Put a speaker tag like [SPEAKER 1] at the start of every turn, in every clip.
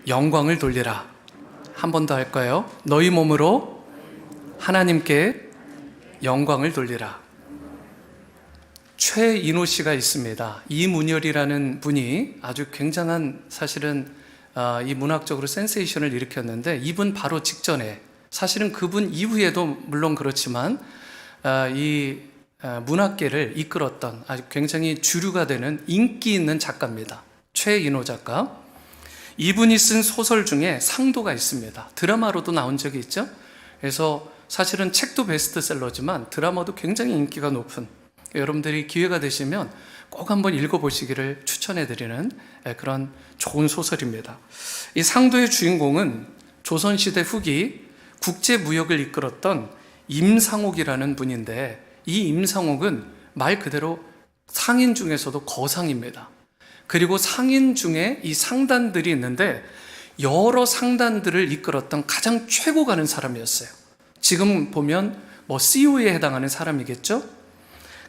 [SPEAKER 1] 영광을 돌리라. 한 번 더 할까요? 너희 몸으로 하나님께 영광을 돌리라. 최인호 씨가 있습니다. 이문열이라는 분이 아주 굉장한 사실은 이 문학적으로 센세이션을 일으켰는데, 이분 바로 직전에, 사실은 그분 이후에도 물론 그렇지만 이 문학계를 이끌었던 아주 굉장히 주류가 되는 인기 있는 작가입니다. 최인호 작가. 이분이 쓴 소설 중에 상도가 있습니다. 드라마로도 나온 적이 있죠. 그래서 사실은 책도 베스트셀러지만 드라마도 굉장히 인기가 높은, 여러분들이 기회가 되시면 꼭 한번 읽어보시기를 추천해드리는 그런 좋은 소설입니다. 이 상도의 주인공은 조선시대 후기 국제무역을 이끌었던 임상옥이라는 분인데, 이 임상옥은 말 그대로 상인 중에서도 거상입니다. 그리고 상인 중에 이 상단들이 있는데 여러 상단들을 이끌었던 가장 최고 가는 사람이었어요. 지금 보면 CEO에 해당하는 사람이겠죠?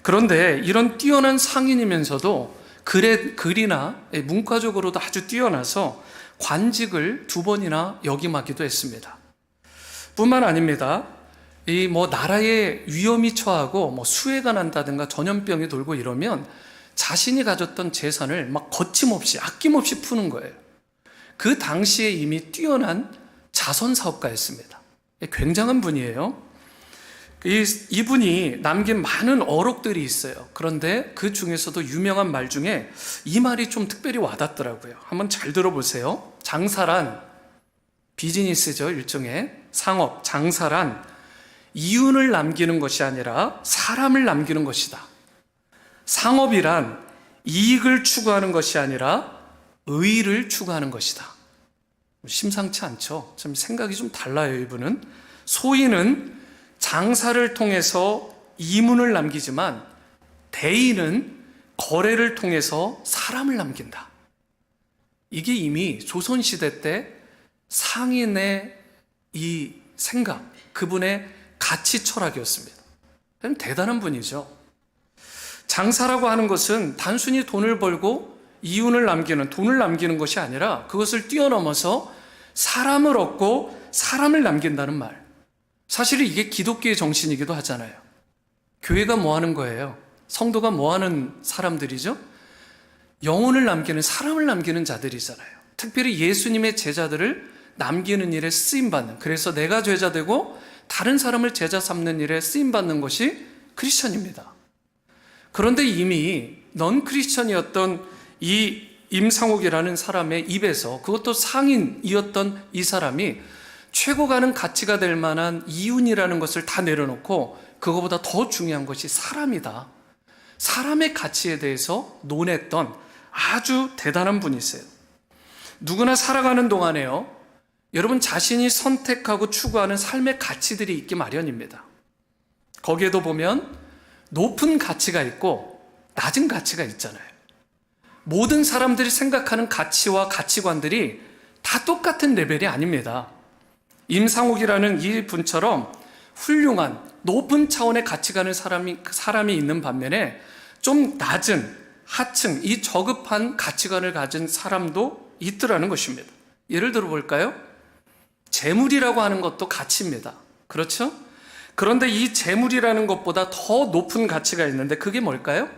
[SPEAKER 1] 그런데 이런 뛰어난 상인이면서도 글이나 문과적으로도 아주 뛰어나서 관직을 2번이나 역임하기도 했습니다. 뿐만 아닙니다. 나라에 위험이 처하고 수해가 난다든가 전염병이 돌고 이러면 자신이 가졌던 재산을 거침없이 아낌없이 푸는 거예요. 그 당시에 이미 뛰어난 자선사업가였습니다. 굉장한 분이에요. 이분이 남긴 많은 어록들이 있어요. 그런데 그 중에서도 유명한 말 중에 이 말이 좀 특별히 와닿더라고요. 한번 잘 들어보세요. 장사란, 비즈니스죠, 일종의 상업, 장사란 이윤을 남기는 것이 아니라 사람을 남기는 것이다. 상업이란 이익을 추구하는 것이 아니라 의의를 추구하는 것이다. 심상치 않죠? 좀 생각이 좀 달라요, 이분은. 소인은 장사를 통해서 이문을 남기지만 대인은 거래를 통해서 사람을 남긴다. 이게 이미 조선시대 때 상인의 이 생각, 그분의 가치 철학이었습니다. 대단한 분이죠. 장사라고 하는 것은 단순히 돈을 벌고 이윤을 남기는, 돈을 남기는 것이 아니라 그것을 뛰어넘어서 사람을 얻고 사람을 남긴다는 말. 사실 이게 기독교의 정신이기도 하잖아요. 교회가 뭐 하는 거예요? 성도가 뭐 하는 사람들이죠? 영혼을 남기는, 사람을 남기는 자들이잖아요. 특별히 예수님의 제자들을 남기는 일에 쓰임받는, 그래서 내가 제자 되고 다른 사람을 제자 삼는 일에 쓰임받는 것이 크리스천입니다. 그런데 이미 넌 크리스천이었던 이 임상옥이라는 사람의 입에서, 그것도 상인이었던 이 사람이 최고 가는 가치가 될 만한 이윤이라는 것을 다 내려놓고 그거보다 더 중요한 것이 사람이다. 사람의 가치에 대해서 논했던 아주 대단한 분이세요. 누구나 살아가는 동안에요, 여러분 자신이 선택하고 추구하는 삶의 가치들이 있기 마련입니다. 거기에도 보면 높은 가치가 있고 낮은 가치가 있잖아요. 모든 사람들이 생각하는 가치와 가치관들이 다 똑같은 레벨이 아닙니다. 임상옥이라는 이 분처럼 훌륭한 높은 차원의 가치관의 사람이 있는 반면에 좀 낮은 하층, 이 저급한 가치관을 가진 사람도 있더라는 것입니다. 예를 들어 볼까요? 재물이라고 하는 것도 가치입니다. 그렇죠? 그런데 이 재물이라는 것보다 더 높은 가치가 있는데 그게 뭘까요?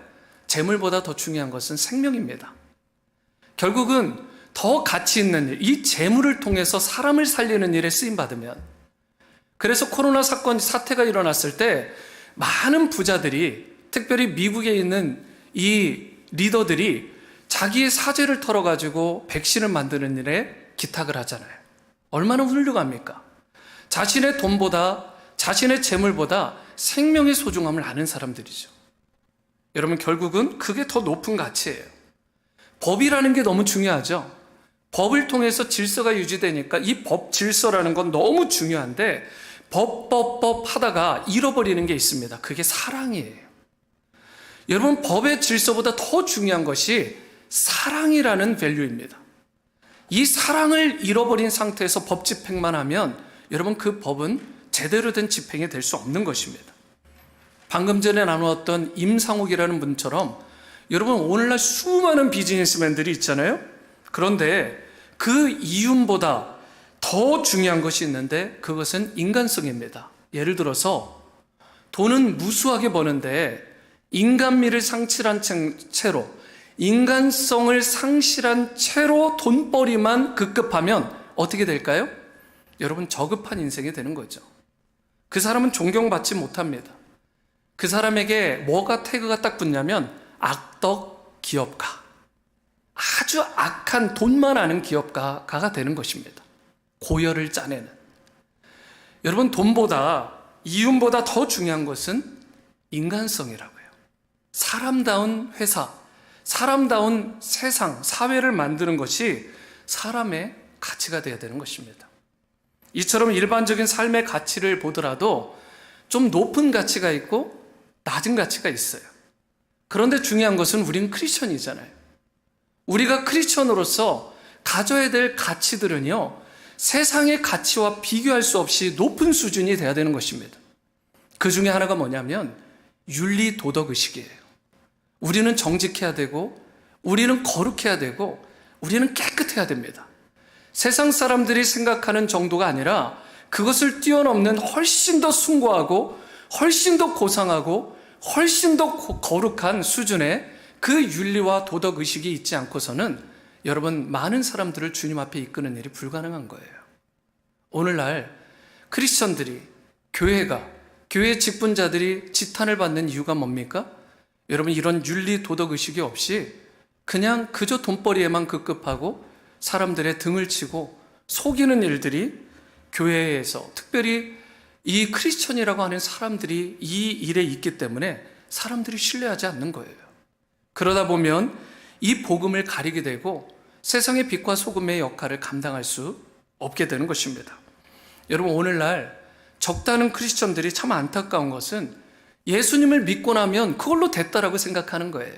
[SPEAKER 1] 재물보다 더 중요한 것은 생명입니다. 결국은 더 가치 있는 일, 이 재물을 통해서 사람을 살리는 일에 쓰임받으면, 그래서 코로나 사태가 일어났을 때 많은 부자들이, 특별히 미국에 있는 이 리더들이 자기의 사재를 털어가지고 백신을 만드는 일에 기탁을 하잖아요. 얼마나 훌륭합니까? 자신의 돈보다, 자신의 재물보다 생명의 소중함을 아는 사람들이죠. 여러분, 결국은 그게 더 높은 가치예요. 법이라는 게 너무 중요하죠. 법을 통해서 질서가 유지되니까 이 법 질서라는 건 너무 중요한데, 법 하다가 잃어버리는 게 있습니다. 그게 사랑이에요. 여러분, 법의 질서보다 더 중요한 것이 사랑이라는 밸류입니다. 이 사랑을 잃어버린 상태에서 법 집행만 하면 여러분, 그 법은 제대로 된 집행이 될 수 없는 것입니다. 방금 전에 나누었던 임상옥이라는 분처럼 여러분, 오늘날 수많은 비즈니스맨들이 있잖아요. 그런데 그 이윤보다 더 중요한 것이 있는데 그것은 인간성입니다. 예를 들어서 돈은 무수하게 버는데 인간미를 상실한 채로, 인간성을 상실한 채로 돈벌이만 급급하면 어떻게 될까요? 여러분, 저급한 인생이 되는 거죠. 그 사람은 존경받지 못합니다. 그 사람에게 뭐가 태그가 딱 붙냐면 악덕 기업가, 아주 악한 돈만 아는 기업가가 되는 것입니다. 고열을 짜내는. 여러분, 돈보다, 이윤보다 더 중요한 것은 인간성이라고요. 사람다운 회사, 사람다운 세상, 사회를 만드는 것이 사람의 가치가 되어야 되는 것입니다. 이처럼 일반적인 삶의 가치를 보더라도 좀 높은 가치가 있고 낮은 가치가 있어요. 그런데 중요한 것은 우리는 크리스천이잖아요. 우리가 크리스천으로서 가져야 될 가치들은요, 세상의 가치와 비교할 수 없이 높은 수준이 돼야 되는 것입니다. 그 중에 하나가 뭐냐면 윤리 도덕의식이에요. 우리는 정직해야 되고, 우리는 거룩해야 되고, 우리는 깨끗해야 됩니다. 세상 사람들이 생각하는 정도가 아니라 그것을 뛰어넘는 훨씬 더 숭고하고 훨씬 더 고상하고 훨씬 더 거룩한 수준의 그 윤리와 도덕의식이 있지 않고서는 여러분, 많은 사람들을 주님 앞에 이끄는 일이 불가능한 거예요. 오늘날 크리스천들이, 교회 직분자들이 지탄을 받는 이유가 뭡니까? 여러분, 이런 윤리 도덕의식이 없이 그냥 그저 돈벌이에만 급급하고 사람들의 등을 치고 속이는 일들이 교회에서, 특별히 이 크리스천이라고 하는 사람들이 이 일에 있기 때문에 사람들이 신뢰하지 않는 거예요. 그러다 보면 이 복음을 가리게 되고 세상의 빛과 소금의 역할을 감당할 수 없게 되는 것입니다. 여러분, 오늘날 적다는 크리스천들이 참 안타까운 것은 예수님을 믿고 나면 그걸로 됐다라고 생각하는 거예요.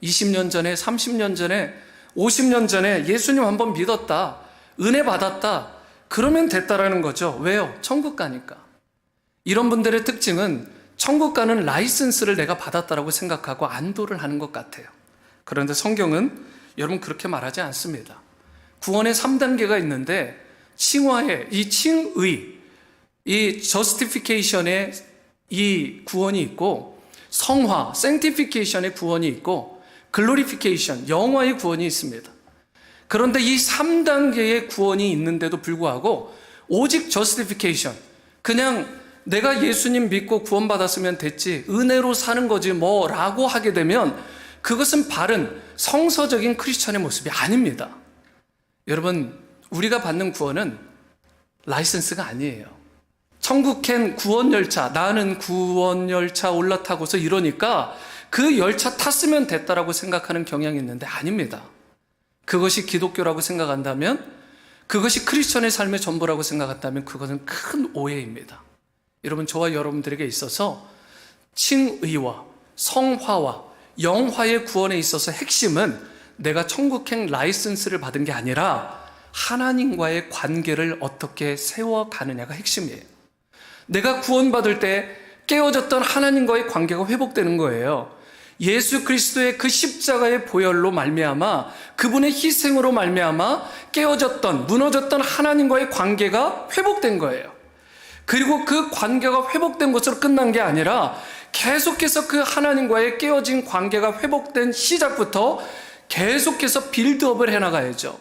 [SPEAKER 1] 20년 전에, 30년 전에, 50년 전에 예수님 한번 믿었다, 은혜 받았다, 그러면 됐다라는 거죠. 왜요? 천국 가니까. 이런 분들의 특징은 천국 가는 라이선스를 내가 받았다라고 생각하고 안도를 하는 것 같아요. 그런데 성경은 여러분 그렇게 말하지 않습니다. 구원의 3단계가 있는데 칭화의 이 칭의, 이 justification의 이 구원이 있고, 성화, sanctification의 구원이 있고, glorification, 영화의 구원이 있습니다. 그런데 이 3단계의 구원이 있는데도 불구하고 오직 justification, 그냥 내가 예수님 믿고 구원받았으면 됐지, 은혜로 사는 거지 뭐 라고 하게 되면 그것은 바른 성서적인 크리스천의 모습이 아닙니다. 여러분, 우리가 받는 구원은 라이선스가 아니에요. 천국행 구원열차, 나는 구원열차 올라타고서 이러니까 그 열차 탔으면 됐다라고 생각하는 경향이 있는데 아닙니다. 그것이 기독교라고 생각한다면, 그것이 크리스천의 삶의 전부라고 생각한다면 그것은 큰 오해입니다. 여러분, 저와 여러분들에게 있어서 칭의와 성화와 영화의 구원에 있어서 핵심은 내가 천국행 라이선스를 받은 게 아니라 하나님과의 관계를 어떻게 세워가느냐가 핵심이에요. 내가 구원받을 때 깨어졌던 하나님과의 관계가 회복되는 거예요. 예수 그리스도의 그 십자가의 보혈로 말미암아, 그분의 희생으로 말미암아 깨어졌던, 무너졌던 하나님과의 관계가 회복된 거예요. 그리고 그 관계가 회복된 것으로 끝난 게 아니라 계속해서 그 하나님과의 깨어진 관계가 회복된 시작부터 계속해서 빌드업을 해나가야죠.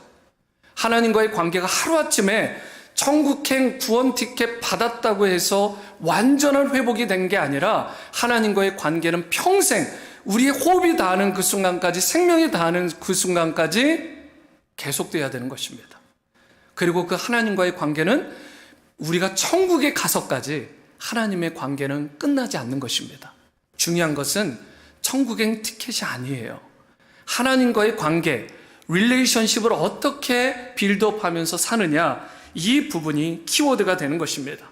[SPEAKER 1] 하나님과의 관계가 하루아침에 천국행 구원 티켓 받았다고 해서 완전한 회복이 된 게 아니라 하나님과의 관계는 평생, 우리의 호흡이 닿는 그 순간까지, 생명이 닿는 그 순간까지 계속돼야 되는 것입니다. 그리고 그 하나님과의 관계는 우리가 천국에 가서까지 하나님의 관계는 끝나지 않는 것입니다. 중요한 것은 천국행 티켓이 아니에요. 하나님과의 관계, 릴레이션십을 어떻게 빌드업하면서 사느냐, 이 부분이 키워드가 되는 것입니다.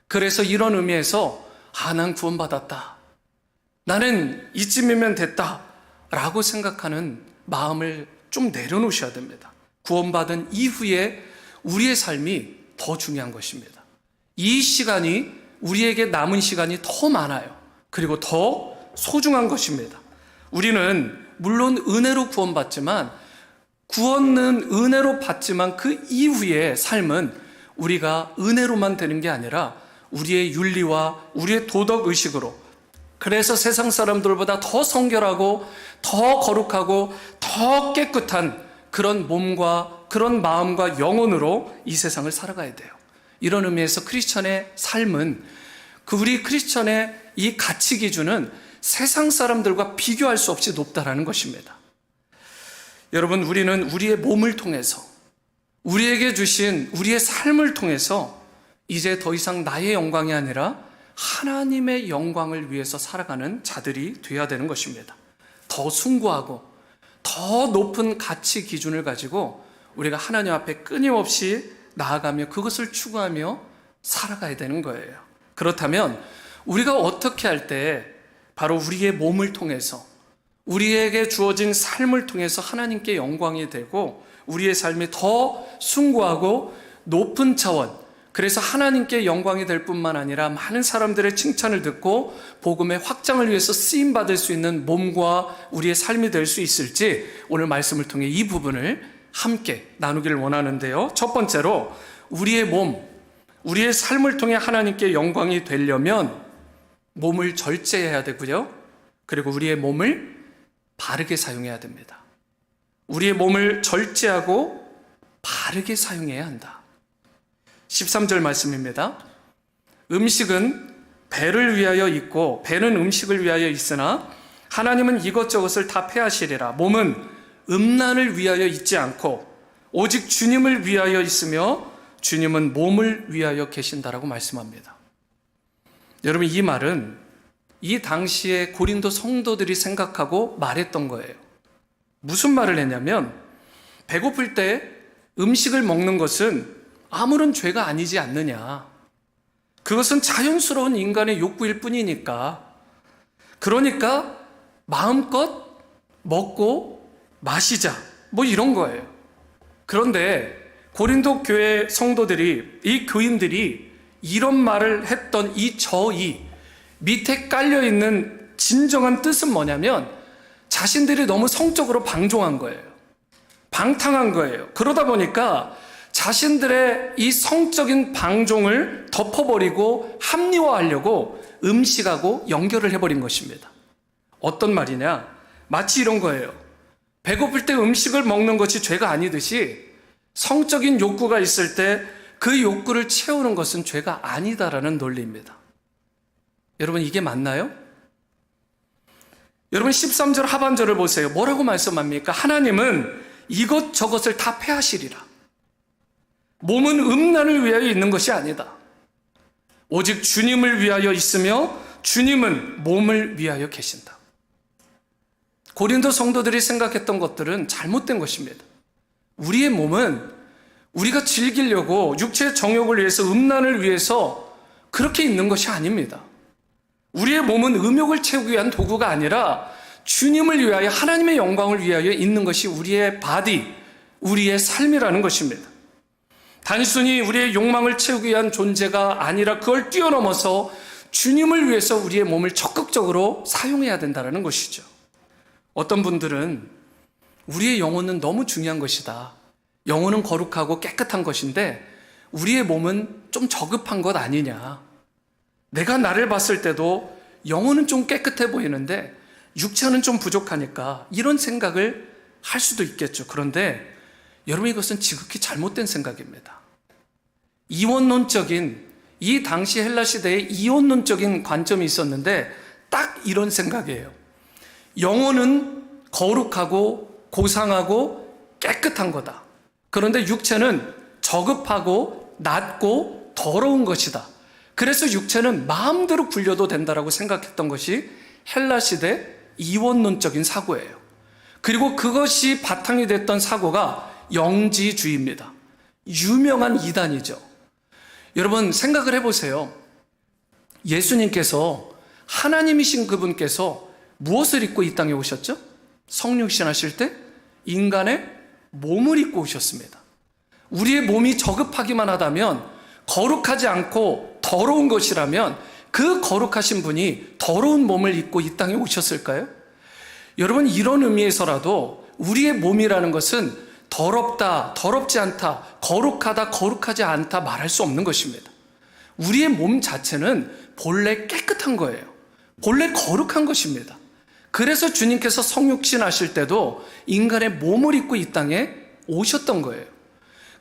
[SPEAKER 1] 그래서 이런 의미에서 난 구원받았다, 나는 이쯤이면 됐다 라고 생각하는 마음을 좀 내려놓으셔야 됩니다. 구원받은 이후에 우리의 삶이 더 중요한 것입니다. 이 시간이, 우리에게 남은 시간이 더 많아요. 그리고 더 소중한 것입니다. 우리는 물론 은혜로 구원받지만 구원은 은혜로 받지만 그 이후의 삶은 우리가 은혜로만 되는 게 아니라 우리의 윤리와 우리의 도덕의식으로, 그래서 세상 사람들보다 더 성결하고 더 거룩하고 더 깨끗한 그런 몸과 그런 마음과 영혼으로 이 세상을 살아가야 돼요. 이런 의미에서 크리스천의 삶은, 우리 크리스천의 이 가치 기준은 세상 사람들과 비교할 수 없이 높다라는 것입니다. 여러분, 우리는 우리의 몸을 통해서, 우리에게 주신 우리의 삶을 통해서 이제 더 이상 나의 영광이 아니라 하나님의 영광을 위해서 살아가는 자들이 되어야 되는 것입니다. 더 숭고하고 더 높은 가치 기준을 가지고 우리가 하나님 앞에 끊임없이 나아가며 그것을 추구하며 살아가야 되는 거예요. 그렇다면 우리가 어떻게 할 때 바로 우리의 몸을 통해서, 우리에게 주어진 삶을 통해서 하나님께 영광이 되고 우리의 삶이 더 숭고하고 높은 차원, 그래서 하나님께 영광이 될 뿐만 아니라 많은 사람들의 칭찬을 듣고 복음의 확장을 위해서 쓰임받을 수 있는 몸과 우리의 삶이 될 수 있을지, 오늘 말씀을 통해 이 부분을 함께 나누기를 원하는데요. 첫 번째로, 우리의 몸, 우리의 삶을 통해 하나님께 영광이 되려면 몸을 절제해야 되고요. 그리고 우리의 몸을 바르게 사용해야 됩니다. 우리의 몸을 절제하고 바르게 사용해야 한다. 13절 말씀입니다. 음식은 배를 위하여 있고 배는 음식을 위하여 있으나 하나님은 이것저것을 다 폐하시리라. 몸은 음란을 위하여 있지 않고 오직 주님을 위하여 있으며 주님은 몸을 위하여 계신다라고 말씀합니다. 여러분, 이 말은 이 당시에 고린도 성도들이 생각하고 말했던 거예요. 무슨 말을 했냐면, 배고플 때 음식을 먹는 것은 아무런 죄가 아니지 않느냐. 그것은 자연스러운 인간의 욕구일 뿐이니까. 그러니까 마음껏 먹고 마시자. 뭐 이런 거예요. 그런데 고린도 교회 성도들이, 이 교인들이 이런 말을 했던 이 저이 밑에 깔려있는 진정한 뜻은 뭐냐면, 자신들이 너무 성적으로 방종한 거예요. 방탕한 거예요. 그러다 보니까 자신들의 이 성적인 방종을 덮어버리고 합리화하려고 음식하고 연결을 해버린 것입니다. 어떤 말이냐? 마치 이런 거예요. 배고플 때 음식을 먹는 것이 죄가 아니듯이 성적인 욕구가 있을 때 그 욕구를 채우는 것은 죄가 아니다라는 논리입니다. 여러분, 이게 맞나요? 여러분, 13절 하반절을 보세요. 뭐라고 말씀합니까? 하나님은 이것저것을 다 폐하시리라. 몸은 음란을 위하여 있는 것이 아니다. 오직 주님을 위하여 있으며 주님은 몸을 위하여 계신다. 고린도 성도들이 생각했던 것들은 잘못된 것입니다. 우리의 몸은 우리가 즐기려고 육체의 정욕을 위해서, 음란을 위해서 그렇게 있는 것이 아닙니다. 우리의 몸은 음욕을 채우기 위한 도구가 아니라 주님을 위하여, 하나님의 영광을 위하여 있는 것이 우리의 바디, 우리의 삶이라는 것입니다. 단순히 우리의 욕망을 채우기 위한 존재가 아니라 그걸 뛰어넘어서 주님을 위해서 우리의 몸을 적극적으로 사용해야 된다는 것이죠. 어떤 분들은 우리의 영혼은 너무 중요한 것이다. 영혼은 거룩하고 깨끗한 것인데 우리의 몸은 좀 저급한 것 아니냐. 내가 나를 봤을 때도 영혼은 좀 깨끗해 보이는데 육체는 좀 부족하니까, 이런 생각을 할 수도 있겠죠. 그런데 여러분, 이것은 지극히 잘못된 생각입니다. 이원론적인, 이 당시 헬라 시대에 이원론적인 관점이 있었는데 딱 이런 생각이에요. 영혼은 거룩하고 고상하고 깨끗한 거다. 그런데 육체는 저급하고 낮고 더러운 것이다. 그래서 육체는 마음대로 굴려도 된다라고 생각했던 것이 헬라 시대 이원론적인 사고예요. 그리고 그것이 바탕이 됐던 사고가 영지주의입니다. 유명한 이단이죠. 여러분, 생각을 해보세요. 예수님께서, 하나님이신 그분께서 무엇을 입고 이 땅에 오셨죠? 성육신 하실 때 인간의 몸을 입고 오셨습니다. 우리의 몸이 저급하기만 하다면, 거룩하지 않고 더러운 것이라면 그 거룩하신 분이 더러운 몸을 입고 이 땅에 오셨을까요? 여러분, 이런 의미에서라도 우리의 몸이라는 것은 더럽다, 더럽지 않다, 거룩하다, 거룩하지 않다 말할 수 없는 것입니다. 우리의 몸 자체는 본래 깨끗한 거예요. 본래 거룩한 것입니다. 그래서 주님께서 성육신 하실 때도 인간의 몸을 입고 이 땅에 오셨던 거예요.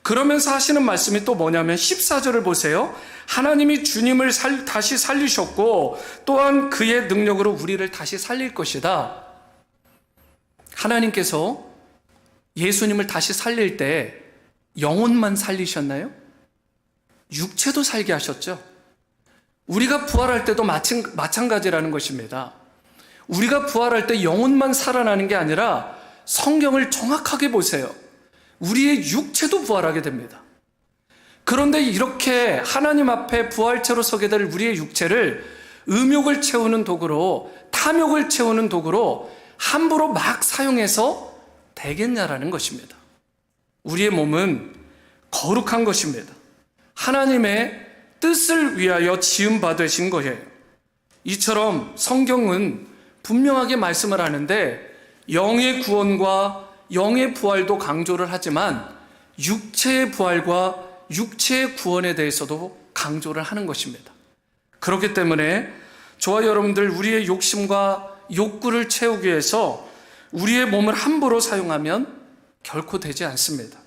[SPEAKER 1] 그러면서 하시는 말씀이 또 뭐냐면 14절을 보세요. 하나님이 주님을 다시 살리셨고 또한 그의 능력으로 우리를 다시 살릴 것이다. 하나님께서 예수님을 다시 살릴 때 영혼만 살리셨나요? 육체도 살게 하셨죠. 우리가 부활할 때도 마찬가지라는 것입니다. 우리가 부활할 때 영혼만 살아나는 게 아니라 성경을 정확하게 보세요. 우리의 육체도 부활하게 됩니다. 그런데 이렇게 하나님 앞에 부활체로 서게 될 우리의 육체를 음욕을 채우는 도구로, 탐욕을 채우는 도구로 함부로 막 사용해서 되겠냐라는 것입니다. 우리의 몸은 거룩한 것입니다. 하나님의 뜻을 위하여 지음받으신 거예요. 이처럼 성경은 분명하게 말씀을 하는데 영의 구원과 영의 부활도 강조를 하지만 육체의 부활과 육체의 구원에 대해서도 강조를 하는 것입니다. 그렇기 때문에 저와 여러분들 우리의 욕심과 욕구를 채우기 위해서 우리의 몸을 함부로 사용하면 결코 되지 않습니다.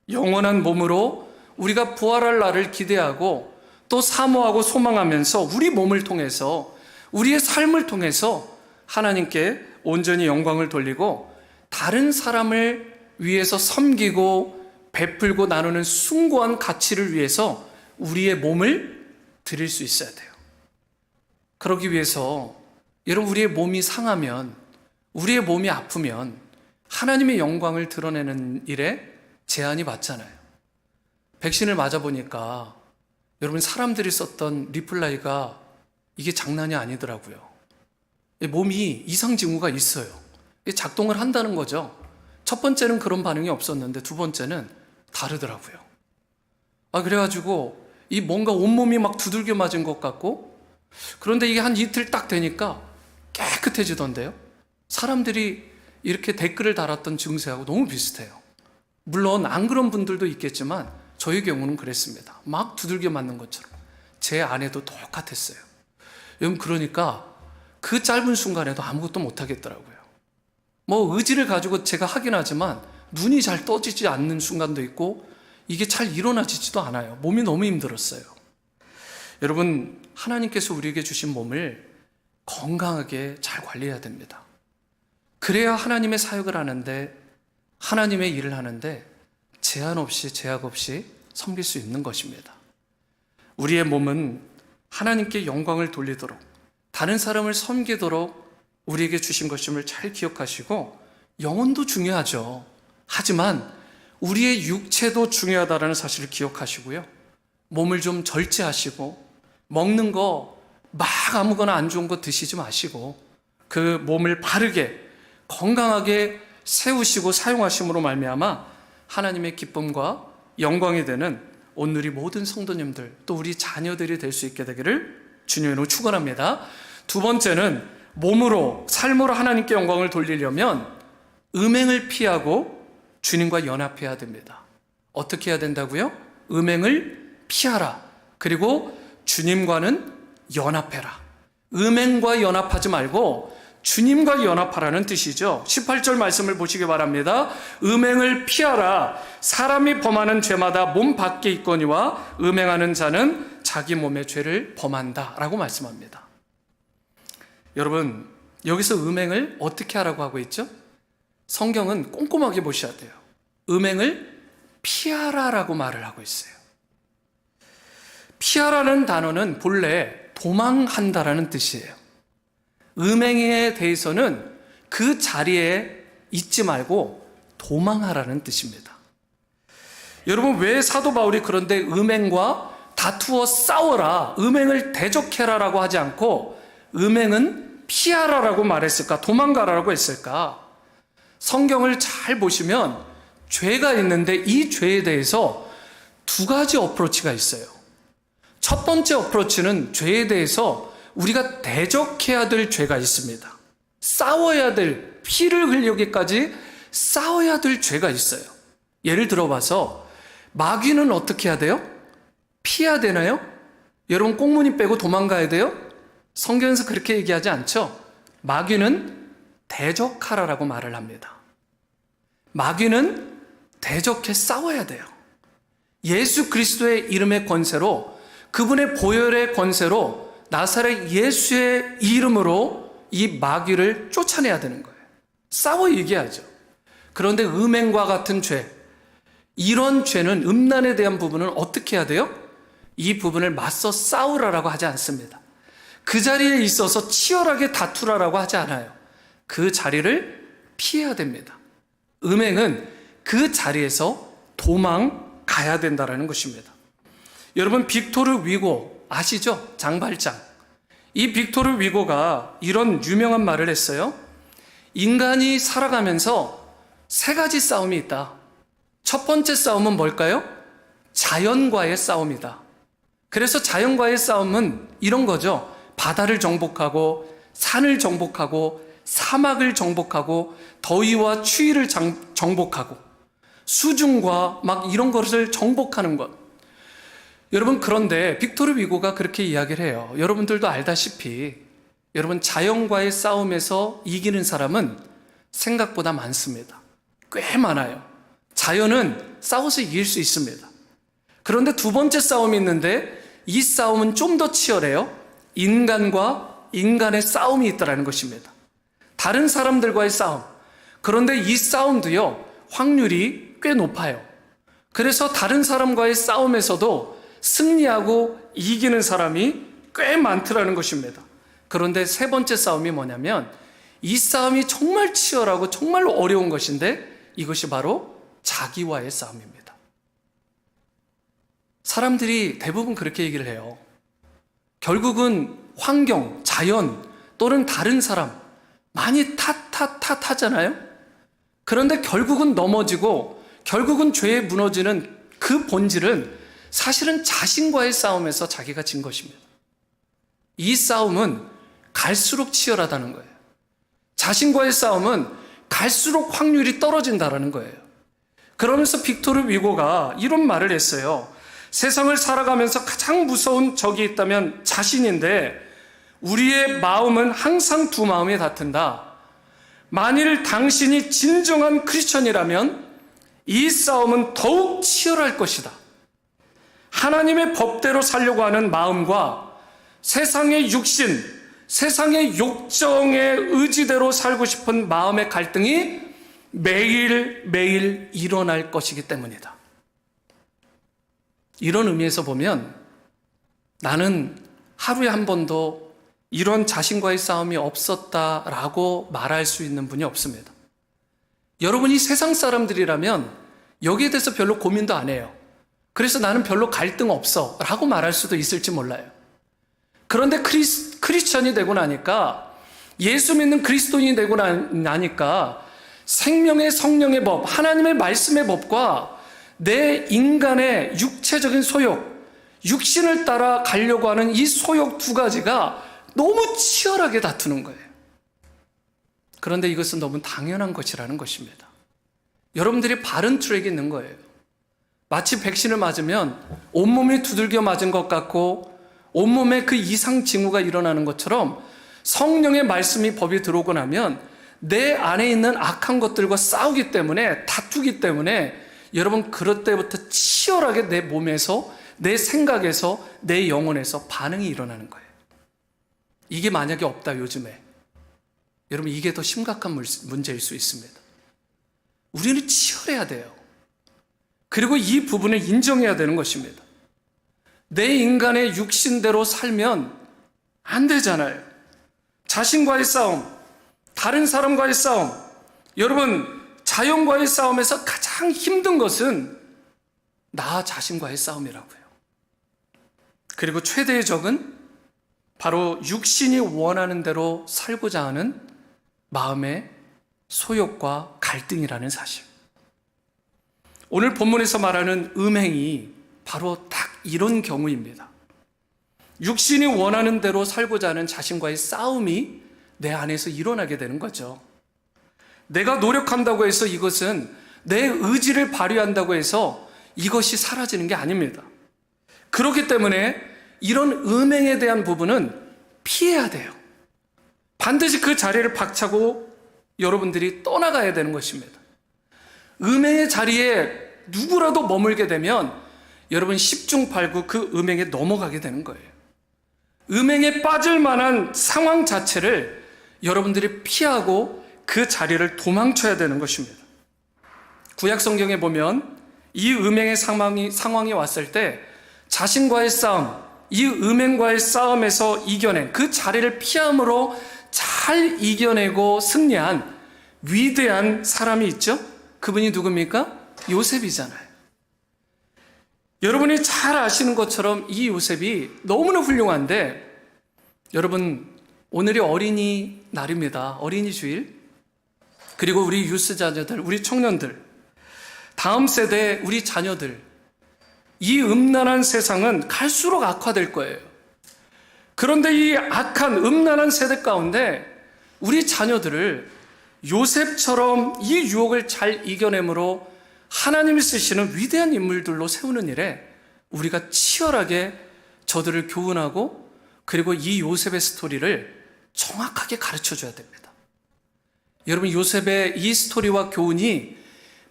[SPEAKER 1] 영원한 몸으로 우리가 부활할 날을 기대하고 또 사모하고 소망하면서 우리 몸을 통해서 우리의 삶을 통해서 하나님께 온전히 영광을 돌리고 다른 사람을 위해서 섬기고 베풀고 나누는 숭고한 가치를 위해서 우리의 몸을 드릴 수 있어야 돼요. 그러기 위해서 여러분 우리의 몸이 상하면 우리의 몸이 아프면 하나님의 영광을 드러내는 일에 제한이 받잖아요. 백신을 맞아보니까 여러분 사람들이 썼던 리플라이가 이게 장난이 아니더라고요. 몸이 이상 징후가 있어요. 작동을 한다는 거죠. 첫 번째는 그런 반응이 없었는데 두 번째는 다르더라고요. 그래가지고 이 뭔가 온몸이 막 두들겨 맞은 것 같고 그런데 이게 한 이틀 딱 되니까 깨끗해지던데요. 사람들이 이렇게 댓글을 달았던 증세하고 너무 비슷해요. 물론 안 그런 분들도 있겠지만 저희 경우는 그랬습니다. 막 두들겨 맞는 것처럼 제 아내도 똑같았어요. 여러분 그러니까 그 짧은 순간에도 아무것도 못하겠더라고요. 의지를 가지고 제가 하긴 하지만 눈이 잘 떠지지 않는 순간도 있고 이게 잘 일어나지지도 않아요. 몸이 너무 힘들었어요. 여러분 하나님께서 우리에게 주신 몸을 건강하게 잘 관리해야 됩니다. 그래야 하나님의 사역을 하는데 하나님의 일을 하는데 제한 없이 제약 없이 섬길 수 있는 것입니다. 우리의 몸은 하나님께 영광을 돌리도록 다른 사람을 섬기도록 우리에게 주신 것임을 잘 기억하시고 영혼도 중요하죠. 하지만 우리의 육체도 중요하다는 사실을 기억하시고요. 몸을 좀 절제하시고 먹는 거 막 아무거나 안 좋은 거 드시지 마시고 그 몸을 바르게 건강하게 세우시고 사용하심으로 말미암아 하나님의 기쁨과 영광이 되는 오늘이 모든 성도님들 또 우리 자녀들이 될 수 있게 되기를 주님으로 축원합니다. 두 번째는 몸으로 삶으로 하나님께 영광을 돌리려면 음행을 피하고 주님과 연합해야 됩니다. 어떻게 해야 된다고요? 음행을 피하라. 그리고 주님과는 연합해라. 음행과 연합하지 말고 주님과 연합하라는 뜻이죠. 18절 말씀을 보시기 바랍니다. 음행을 피하라. 사람이 범하는 죄마다 몸 밖에 있거니와 음행하는 자는 자기 몸의 죄를 범한다 라고 말씀합니다. 여러분 여기서 음행을 어떻게 하라고 하고 있죠? 성경은 꼼꼼하게 보셔야 돼요. 음행을 피하라라고 말을 하고 있어요. 피하라는 단어는 본래 도망한다라는 뜻이에요. 음행에 대해서는 그 자리에 있지 말고 도망하라는 뜻입니다. 여러분 왜 사도 바울이 그런데 음행과 다투어 싸워라, 음행을 대적해라라고 하지 않고 음행은 피하라라고 말했을까, 도망가라라고 했을까? 성경을 잘 보시면 죄가 있는데 이 죄에 대해서 두 가지 어프로치가 있어요. 첫 번째 어프로치는 죄에 대해서 우리가 대적해야 될 죄가 있습니다. 싸워야 될, 피를 흘리기까지 싸워야 될 죄가 있어요. 예를 들어봐서 마귀는 어떻게 해야 돼요? 피해야 되나요? 여러분 꽁무니 빼고 도망가야 돼요? 성경에서 그렇게 얘기하지 않죠? 마귀는 대적하라라고 말을 합니다. 마귀는 대적해 싸워야 돼요. 예수 그리스도의 이름의 권세로, 그분의 보혈의 권세로, 나사렛 예수의 이름으로 이 마귀를 쫓아내야 되는 거예요. 싸워 이겨야죠. 그런데 음행과 같은 죄, 이런 죄는, 음란에 대한 부분은 어떻게 해야 돼요? 이 부분을 맞서 싸우라라고 하지 않습니다. 그 자리에 있어서 치열하게 다투라라고 하지 않아요. 그 자리를 피해야 됩니다. 음행은 그 자리에서 도망가야 된다는 것입니다. 여러분 빅토르 위고 아시죠? 장발장. 이 빅토르 위고가 이런 유명한 말을 했어요. 인간이 살아가면서 세 가지 싸움이 있다. 첫 번째 싸움은 뭘까요? 자연과의 싸움이다. 그래서 자연과의 싸움은 이런 거죠. 바다를 정복하고 산을 정복하고 사막을 정복하고 더위와 추위를 정복하고 수중과 막 이런 것을 정복하는 것. 여러분 그런데 빅토르 위고가 그렇게 이야기를 해요. 여러분들도 알다시피 여러분 자연과의 싸움에서 이기는 사람은 생각보다 많습니다. 꽤 많아요. 자연은 싸워서 이길 수 있습니다. 그런데 두 번째 싸움이 있는데 이 싸움은 좀 더 치열해요. 인간과 인간의 싸움이 있다는 것입니다. 다른 사람들과의 싸움. 그런데 이 싸움도요, 확률이 꽤 높아요. 그래서 다른 사람과의 싸움에서도 승리하고 이기는 사람이 꽤 많더라는 것입니다. 그런데 세 번째 싸움이 뭐냐면 이 싸움이 정말 치열하고 정말 어려운 것인데 이것이 바로 자기와의 싸움입니다. 사람들이 대부분 그렇게 얘기를 해요. 결국은 환경, 자연 또는 다른 사람 많이 탓하잖아요. 그런데 결국은 넘어지고 결국은 죄에 무너지는 그 본질은 사실은 자신과의 싸움에서 자기가 진 것입니다. 이 싸움은 갈수록 치열하다는 거예요. 자신과의 싸움은 갈수록 확률이 떨어진다는 거예요. 그러면서 빅토르 위고가 이런 말을 했어요. 세상을 살아가면서 가장 무서운 적이 있다면 자신인데 우리의 마음은 항상 두 마음에 다툰다. 만일 당신이 진정한 크리스천이라면 이 싸움은 더욱 치열할 것이다. 하나님의 법대로 살려고 하는 마음과 세상의 육신, 세상의 욕정의 의지대로 살고 싶은 마음의 갈등이 매일매일 일어날 것이기 때문이다. 이런 의미에서 보면 나는 하루에 한 번도 이런 자신과의 싸움이 없었다라고 말할 수 있는 분이 없습니다. 여러분이 세상 사람들이라면 여기에 대해서 별로 고민도 안 해요. 그래서 나는 별로 갈등 없어 라고 말할 수도 있을지 몰라요. 그런데 크리스천이 되고 나니까, 예수 믿는 그리스도인이 되고 나니까 생명의 성령의 법, 하나님의 말씀의 법과 내 인간의 육체적인 소욕, 육신을 따라 가려고 하는 이 소욕 두 가지가 너무 치열하게 다투는 거예요. 그런데 이것은 너무 당연한 것이라는 것입니다. 여러분들이 바른 트랙에 있는 거예요. 마치 백신을 맞으면 온몸이 두들겨 맞은 것 같고 온몸에 그 이상 징후가 일어나는 것처럼 성령의 말씀이 법이 들어오고 나면 내 안에 있는 악한 것들과 싸우기 때문에, 다투기 때문에 여러분 그럴 때부터 치열하게 내 몸에서, 내 생각에서, 내 영혼에서 반응이 일어나는 거예요. 이게 만약에 없다 요즘에, 여러분 이게 더 심각한 문제일 수 있습니다. 우리는 치열해야 돼요. 그리고 이 부분을 인정해야 되는 것입니다. 내 인간의 육신대로 살면 안 되잖아요. 자신과의 싸움, 다른 사람과의 싸움, 여러분 자연과의 싸움에서 가장 힘든 것은 나 자신과의 싸움이라고요. 그리고 최대의 적은 바로 육신이 원하는 대로 살고자 하는 마음의 소욕과 갈등이라는 사실. 오늘 본문에서 말하는 음행이 바로 딱 이런 경우입니다. 육신이 원하는 대로 살고자 하는 자신과의 싸움이 내 안에서 일어나게 되는 거죠. 내가 노력한다고 해서 이것은 내 의지를 발휘한다고 해서 이것이 사라지는 게 아닙니다. 그렇기 때문에 이런 음행에 대한 부분은 피해야 돼요. 반드시 그 자리를 박차고 여러분들이 떠나가야 되는 것입니다. 음행의 자리에 누구라도 머물게 되면 여러분 10중 8구 그 음행에 넘어가게 되는 거예요. 음행에 빠질 만한 상황 자체를 여러분들이 피하고 그 자리를 도망쳐야 되는 것입니다. 구약 성경에 보면 이 음행의 상황이 왔을 때 자신과의 싸움, 이 음행과의 싸움에서 이겨낸 그 자리를 피함으로 잘 이겨내고 승리한 위대한 사람이 있죠? 그분이 누굽니까? 요셉이잖아요. 여러분이 잘 아시는 것처럼 이 요셉이 너무나 훌륭한데, 여러분 오늘이 어린이날입니다. 어린이 주일. 그리고 우리 유스 자녀들, 우리 청년들, 다음 세대 우리 자녀들, 이 음란한 세상은 갈수록 악화될 거예요. 그런데 이 악한 음란한 세대 가운데 우리 자녀들을 요셉처럼 이 유혹을 잘 이겨내므로 하나님이 쓰시는 위대한 인물들로 세우는 일에 우리가 치열하게 저들을 교훈하고, 그리고 이 요셉의 스토리를 정확하게 가르쳐 줘야 됩니다. 여러분, 요셉의 이 스토리와 교훈이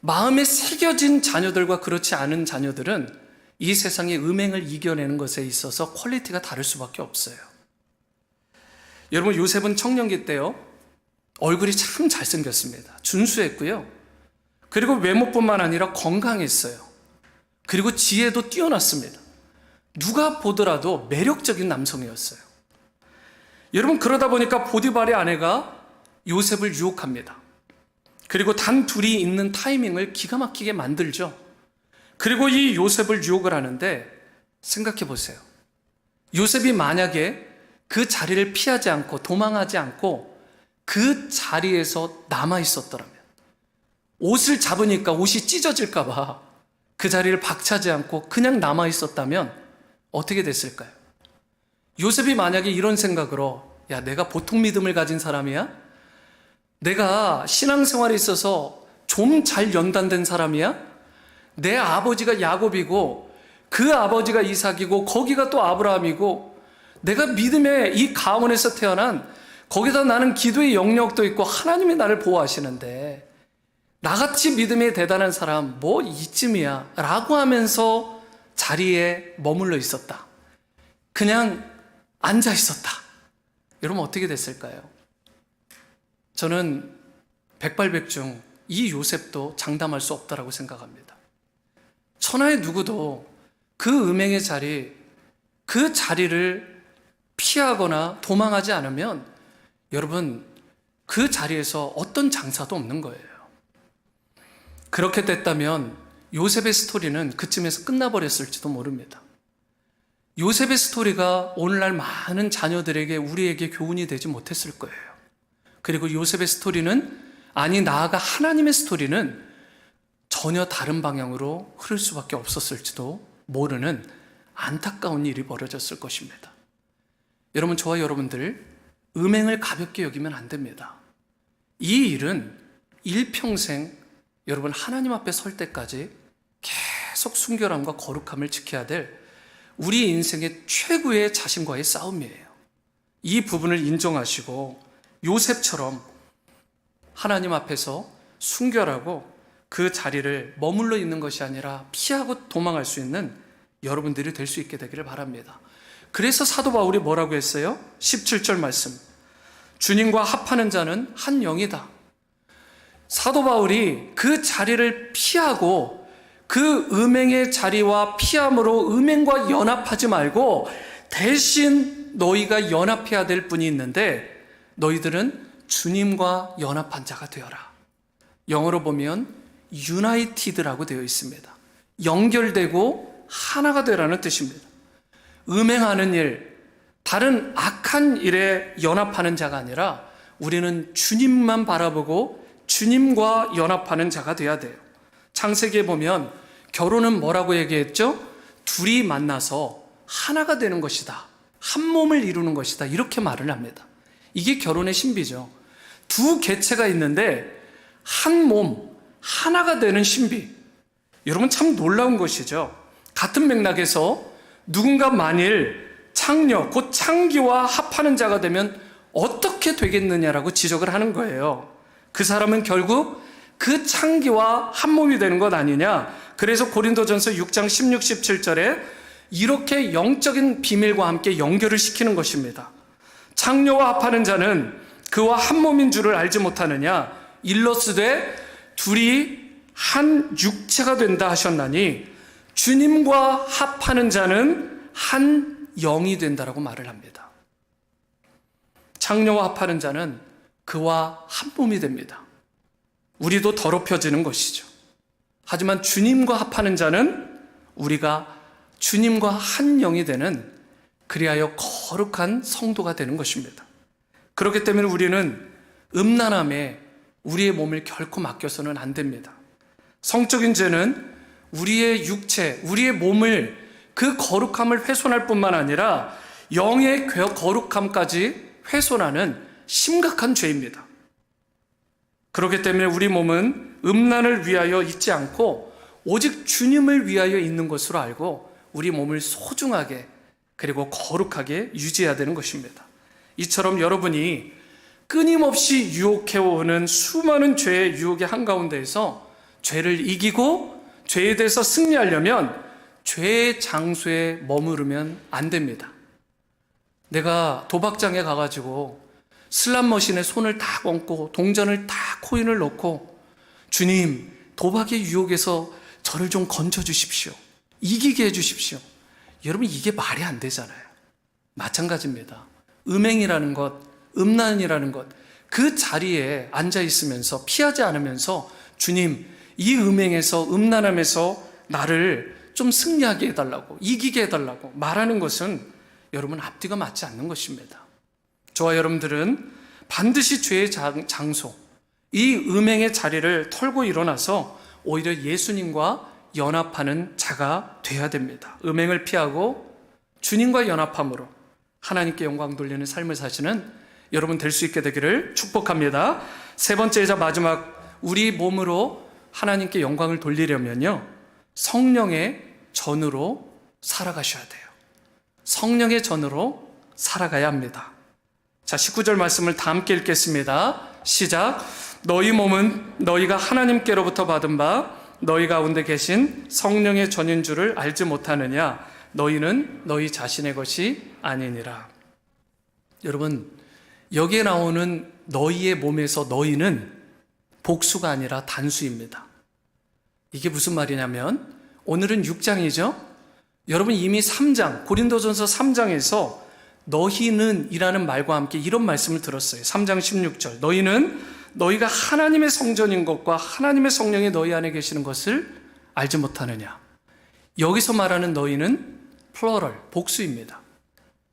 [SPEAKER 1] 마음에 새겨진 자녀들과 그렇지 않은 자녀들은 이 세상의 음행을 이겨내는 것에 있어서 퀄리티가 다를 수밖에 없어요. 여러분, 요셉은 청년기 때요, 얼굴이 참 잘생겼습니다. 준수했고요. 그리고 외모뿐만 아니라 건강했어요. 그리고 지혜도 뛰어났습니다. 누가 보더라도 매력적인 남성이었어요. 여러분, 그러다 보니까 보디발의 아내가 요셉을 유혹합니다. 그리고 단 둘이 있는 타이밍을 기가 막히게 만들죠. 그리고 이 요셉을 유혹을 하는데, 생각해 보세요. 요셉이 만약에 그 자리를 피하지 않고 도망하지 않고 그 자리에서 남아 있었더라면, 옷을 잡으니까 옷이 찢어질까 봐 그 자리를 박차지 않고 그냥 남아 있었다면 어떻게 됐을까요? 요셉이 만약에 이런 생각으로, 야, 내가 보통 믿음을 가진 사람이야? 내가 신앙생활에 있어서 좀 잘 연단된 사람이야? 내 아버지가 야곱이고 그 아버지가 이삭이고 거기가 또 아브라함이고 내가 믿음의 이 가문에서 태어난, 거기다 나는 기도의 영역도 있고 하나님이 나를 보호하시는데 나같이 믿음이 대단한 사람 뭐 이쯤이야 라고 하면서 자리에 머물러 있었다. 그냥 앉아 있었다. 여러분, 어떻게 됐을까요? 저는 백발백중 이 요셉도 장담할 수 없다라고 생각합니다. 천하의 누구도 그 음행의 자리, 그 자리를 피하거나 도망하지 않으면 여러분, 그 자리에서 어떤 장사도 없는 거예요. 그렇게 됐다면 요셉의 스토리는 그쯤에서 끝나버렸을지도 모릅니다. 요셉의 스토리가 오늘날 많은 자녀들에게, 우리에게 교훈이 되지 못했을 거예요. 그리고 요셉의 스토리는, 아니 나아가 하나님의 스토리는 전혀 다른 방향으로 흐를 수밖에 없었을지도 모르는 안타까운 일이 벌어졌을 것입니다. 여러분, 저와 여러분들 음행을 가볍게 여기면 안 됩니다. 이 일은 일평생 여러분 하나님 앞에 설 때까지 계속 순결함과 거룩함을 지켜야 될 우리 인생의 최고의 자신과의 싸움이에요. 이 부분을 인정하시고 요셉처럼 하나님 앞에서 순결하고 그 자리를 머물러 있는 것이 아니라 피하고 도망할 수 있는 여러분들이 될 수 있게 되기를 바랍니다. 그래서 사도 바울이 뭐라고 했어요? 17절 말씀, 주님과 합하는 자는 한 영이다. 사도 바울이 그 자리를 피하고 그 음행의 자리와 피함으로 음행과 연합하지 말고 대신 너희가 연합해야 될 분이 있는데, 너희들은 주님과 연합한 자가 되어라. 영어로 보면 united라고 되어 있습니다. 연결되고 하나가 되라는 뜻입니다. 음행하는 일, 다른 악한 일에 연합하는 자가 아니라 우리는 주님만 바라보고 주님과 연합하는 자가 되어야 돼요. 창세기에 보면 결혼은 뭐라고 얘기했죠? 둘이 만나서 하나가 되는 것이다. 한 몸을 이루는 것이다. 이렇게 말을 합니다. 이게 결혼의 신비죠. 두 개체가 있는데 한 몸, 하나가 되는 신비. 여러분 참 놀라운 것이죠. 같은 맥락에서 누군가 만일 창녀, 곧 창기와 합하는 자가 되면 어떻게 되겠느냐라고 지적을 하는 거예요. 그 사람은 결국 그 창기와 한 몸이 되는 것 아니냐. 그래서 고린도전서 6장 16, 17절에 이렇게 영적인 비밀과 함께 연결을 시키는 것입니다. 창녀와 합하는 자는 그와 한 몸인 줄을 알지 못하느냐. 일러스되 둘이 한 육체가 된다 하셨나니 주님과 합하는 자는 한 영이 된다라고 말을 합니다. 창녀와 합하는 자는 그와 한 몸이 됩니다. 우리도 더럽혀지는 것이죠. 하지만 주님과 합하는 자는 우리가 주님과 한 영이 되는, 그리하여 거룩한 성도가 되는 것입니다. 그렇기 때문에 우리는 음란함에 우리의 몸을 결코 맡겨서는 안 됩니다. 성적인 죄는 우리의 육체, 우리의 몸을 그 거룩함을 훼손할 뿐만 아니라 영의 거룩함까지 훼손하는 심각한 죄입니다. 그렇기 때문에 우리 몸은 음란을 위하여 있지 않고 오직 주님을 위하여 있는 것으로 알고 우리 몸을 소중하게 그리고 거룩하게 유지해야 되는 것입니다. 이처럼 여러분이 끊임없이 유혹해오는 수많은 죄의 유혹의 한가운데에서 죄를 이기고 죄에 대해서 승리하려면 죄의 장소에 머무르면 안 됩니다. 내가 도박장에 가가지고 슬롯머신에 손을 다 얹고 동전을 다 코인을 넣고 주님, 도박의 유혹에서 저를 좀 건져주십시오. 이기게 해주십시오. 여러분, 이게 말이 안 되잖아요. 마찬가지입니다. 음행이라는 것, 음란이라는 것, 그 자리에 앉아 있으면서 피하지 않으면서 주님, 이 음행에서, 음란함에서 나를 좀 승리하게 해달라고, 이기게 해달라고 말하는 것은 여러분 앞뒤가 맞지 않는 것입니다. 저와 여러분들은 반드시 죄의 장소, 이 음행의 자리를 털고 일어나서 오히려 예수님과 연합하는 자가 돼야 됩니다. 음행을 피하고 주님과 연합함으로 하나님께 영광 돌리는 삶을 사시는 여러분 될 수 있게 되기를 축복합니다. 세 번째이자 마지막, 우리 몸으로 하나님께 영광을 돌리려면요, 성령의 전으로 살아가셔야 돼요. 성령의 전으로 살아가야 합니다. 자, 19절 말씀을 다 함께 읽겠습니다. 시작. 너희 몸은 너희가 하나님께로부터 받은 바 너희 가운데 계신 성령의 전인 줄을 알지 못하느냐. 너희는 너희 자신의 것이 아니니라. 여러분, 여기에 나오는 너희의 몸에서 너희는 복수가 아니라 단수입니다. 이게 무슨 말이냐면 오늘은 6장이죠. 여러분 이미 3장, 고린도전서 3장에서 너희는 이라는 말과 함께 이런 말씀을 들었어요. 3장 16절. 너희는 너희가 하나님의 성전인 것과 하나님의 성령이 너희 안에 계시는 것을 알지 못하느냐. 여기서 말하는 너희는 플러럴, 복수입니다.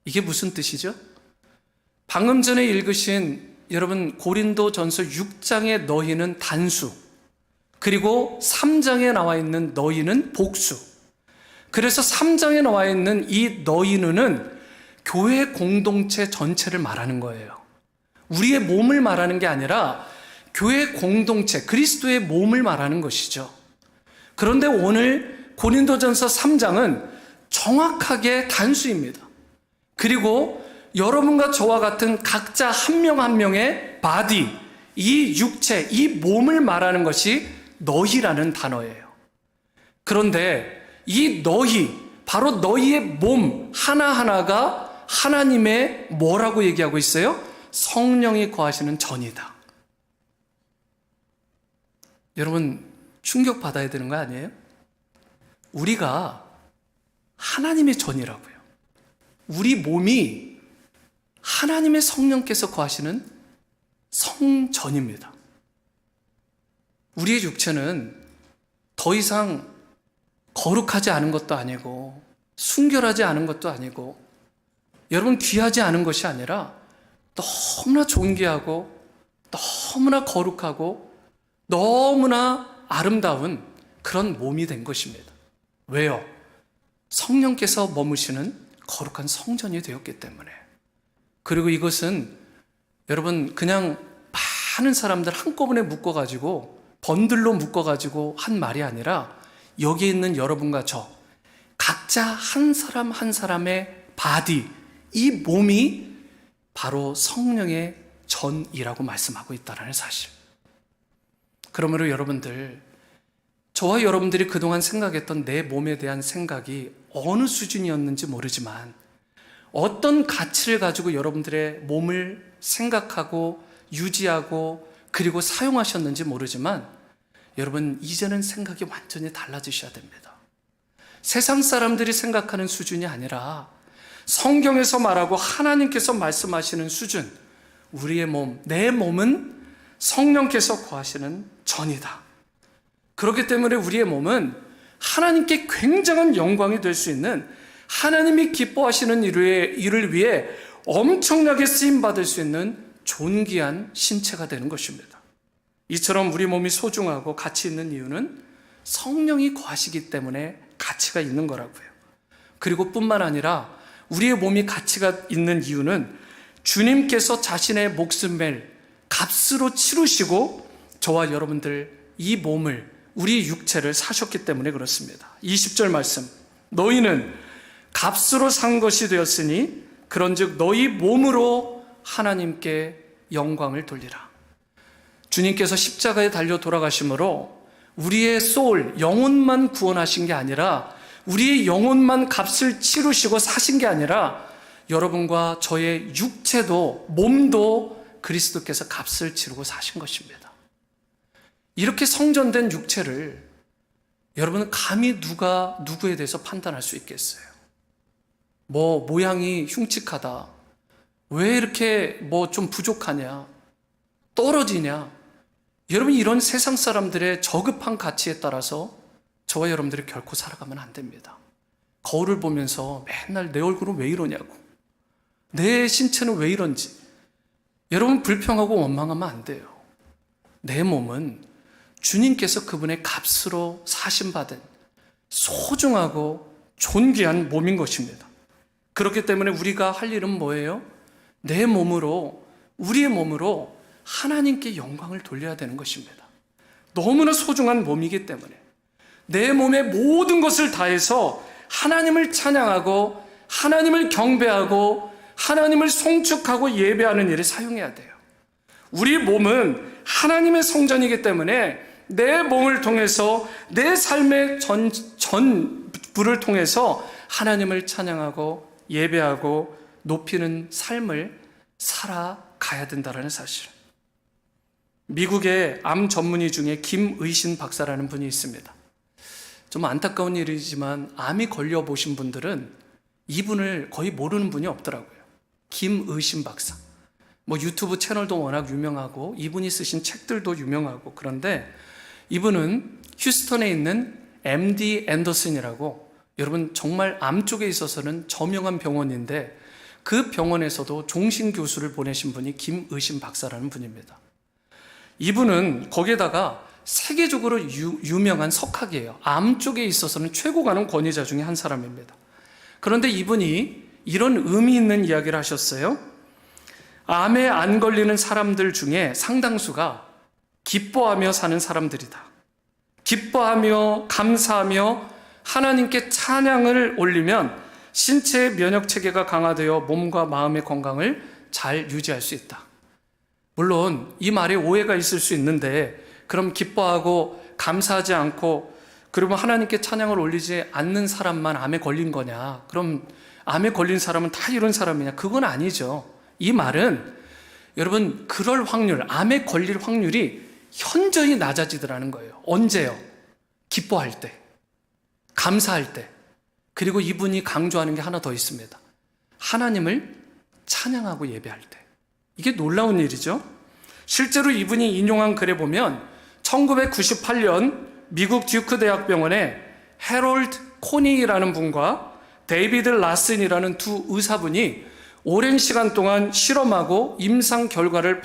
[SPEAKER 1] 이게 무슨 뜻이죠? 방금 전에 읽으신 여러분 고린도전서 6장의 너희는 단수, 그리고 3장에 나와 있는 너희는 복수. 그래서 3장에 나와 있는 이 너희는 교회 공동체 전체를 말하는 거예요. 우리의 몸을 말하는 게 아니라 교회 공동체, 그리스도의 몸을 말하는 것이죠. 그런데 오늘 고린도전서 3장은 정확하게 단수입니다. 그리고 여러분과 저와 같은 각자 한 명 한 명의 바디, 이 육체, 이 몸을 말하는 것이 너희라는 단어예요. 그런데 이 너희, 바로 너희의 몸 하나하나가 하나님의 뭐라고 얘기하고 있어요? 성령이 거하시는 전이다. 여러분 충격받아야 되는 거 아니에요? 우리가 하나님의 전이라고요. 우리 몸이 하나님의 성령께서 거하시는 성전입니다. 우리의 육체는 더 이상 거룩하지 않은 것도 아니고 순결하지 않은 것도 아니고 여러분 귀하지 않은 것이 아니라 너무나 존귀하고 너무나 거룩하고 너무나 아름다운 그런 몸이 된 것입니다. 왜요? 성령께서 머무시는 거룩한 성전이 되었기 때문에. 그리고 이것은 여러분 그냥 많은 사람들 한꺼번에 묶어가지고 번들로 묶어가지고 한 말이 아니라 여기 있는 여러분과 저 각자 한 사람 한 사람의 바디, 이 몸이 바로 성령의 전이라고 말씀하고 있다는 사실. 그러므로 여러분들, 저와 여러분들이 그동안 생각했던 내 몸에 대한 생각이 어느 수준이었는지 모르지만 어떤 가치를 가지고 여러분들의 몸을 생각하고 유지하고 그리고 사용하셨는지 모르지만 여러분, 이제는 생각이 완전히 달라지셔야 됩니다. 세상 사람들이 생각하는 수준이 아니라 성경에서 말하고 하나님께서 말씀하시는 수준, 우리의 몸, 내 몸은 성령께서 거하시는 전이다. 그렇기 때문에 우리의 몸은 하나님께 굉장한 영광이 될 수 있는, 하나님이 기뻐하시는 일을 위해 엄청나게 쓰임받을 수 있는 존귀한 신체가 되는 것입니다. 이처럼 우리 몸이 소중하고 가치 있는 이유는 성령이 거하시기 때문에 가치가 있는 거라고요. 그리고 뿐만 아니라 우리의 몸이 가치가 있는 이유는 주님께서 자신의 목숨을 값으로 치르시고 저와 여러분들 이 몸을, 우리 육체를 사셨기 때문에 그렇습니다. 20절 말씀, 너희는 값으로 산 것이 되었으니 그런즉 너희 몸으로 하나님께 영광을 돌리라. 주님께서 십자가에 달려 돌아가심으로 우리의 소울, 영혼만 구원하신 게 아니라, 우리의 영혼만 값을 치르시고 사신 게 아니라 여러분과 저의 육체도, 몸도 그리스도께서 값을 치르고 사신 것입니다. 이렇게 성전된 육체를 여러분은 감히 누가 누구에 대해서 판단할 수 있겠어요? 모양이 흉측하다, 왜 이렇게 좀 부족하냐, 떨어지냐, 여러분, 이런 세상 사람들의 저급한 가치에 따라서 저와 여러분들이 결코 살아가면 안 됩니다. 거울을 보면서 맨날 내 얼굴은 왜 이러냐고, 내 신체는 왜 이런지, 여러분 불평하고 원망하면 안 돼요. 내 몸은 주님께서 그분의 값으로 사신받은 소중하고 존귀한 몸인 것입니다. 그렇기 때문에 우리가 할 일은 뭐예요? 내 몸으로, 우리의 몸으로 하나님께 영광을 돌려야 되는 것입니다. 너무나 소중한 몸이기 때문에 내 몸의 모든 것을 다해서 하나님을 찬양하고 하나님을 경배하고 하나님을 송축하고 예배하는 일에 사용해야 돼요. 우리 몸은 하나님의 성전이기 때문에 내 몸을 통해서, 내 삶의 전부를 통해서 하나님을 찬양하고 예배하고 높이는 삶을 살아가야 된다는 사실. 미국의 암 전문의 중에 김의신 박사라는 분이 있습니다. 좀 안타까운 일이지만 암이 걸려보신 분들은 이분을 거의 모르는 분이 없더라고요. 김의신 박사. 유튜브 채널도 워낙 유명하고 이분이 쓰신 책들도 유명하고, 그런데 이분은 휴스턴에 있는 MD 앤더슨이라고, 여러분 정말 암 쪽에 있어서는 저명한 병원인데 그 병원에서도 종신 교수를 보내신 분이 김의신 박사라는 분입니다. 이분은 거기에다가 세계적으로 유명한 석학이에요. 암 쪽에 있어서는 최고 가는 권위자 중에 한 사람입니다. 그런데 이분이 이런 의미 있는 이야기를 하셨어요. 암에 안 걸리는 사람들 중에 상당수가 기뻐하며 사는 사람들이다. 기뻐하며 감사하며 하나님께 찬양을 올리면 신체의 면역 체계가 강화되어 몸과 마음의 건강을 잘 유지할 수 있다. 물론 이 말에 오해가 있을 수 있는데, 그럼 기뻐하고 감사하지 않고 그러면 하나님께 찬양을 올리지 않는 사람만 암에 걸린 거냐? 그럼 암에 걸린 사람은 다 이런 사람이냐? 그건 아니죠. 이 말은 여러분, 그럴 확률, 암에 걸릴 확률이 현저히 낮아지더라는 거예요. 언제요? 기뻐할 때, 감사할 때. 그리고 이분이 강조하는 게 하나 더 있습니다. 하나님을 찬양하고 예배할 때. 이게 놀라운 일이죠. 실제로 이분이 인용한 글에 보면 1998년 미국 듀크 대학병원에 해롤드 코니라는 분과 데이비드 라슨이라는 두 의사분이 오랜 시간 동안 실험하고 임상 결과를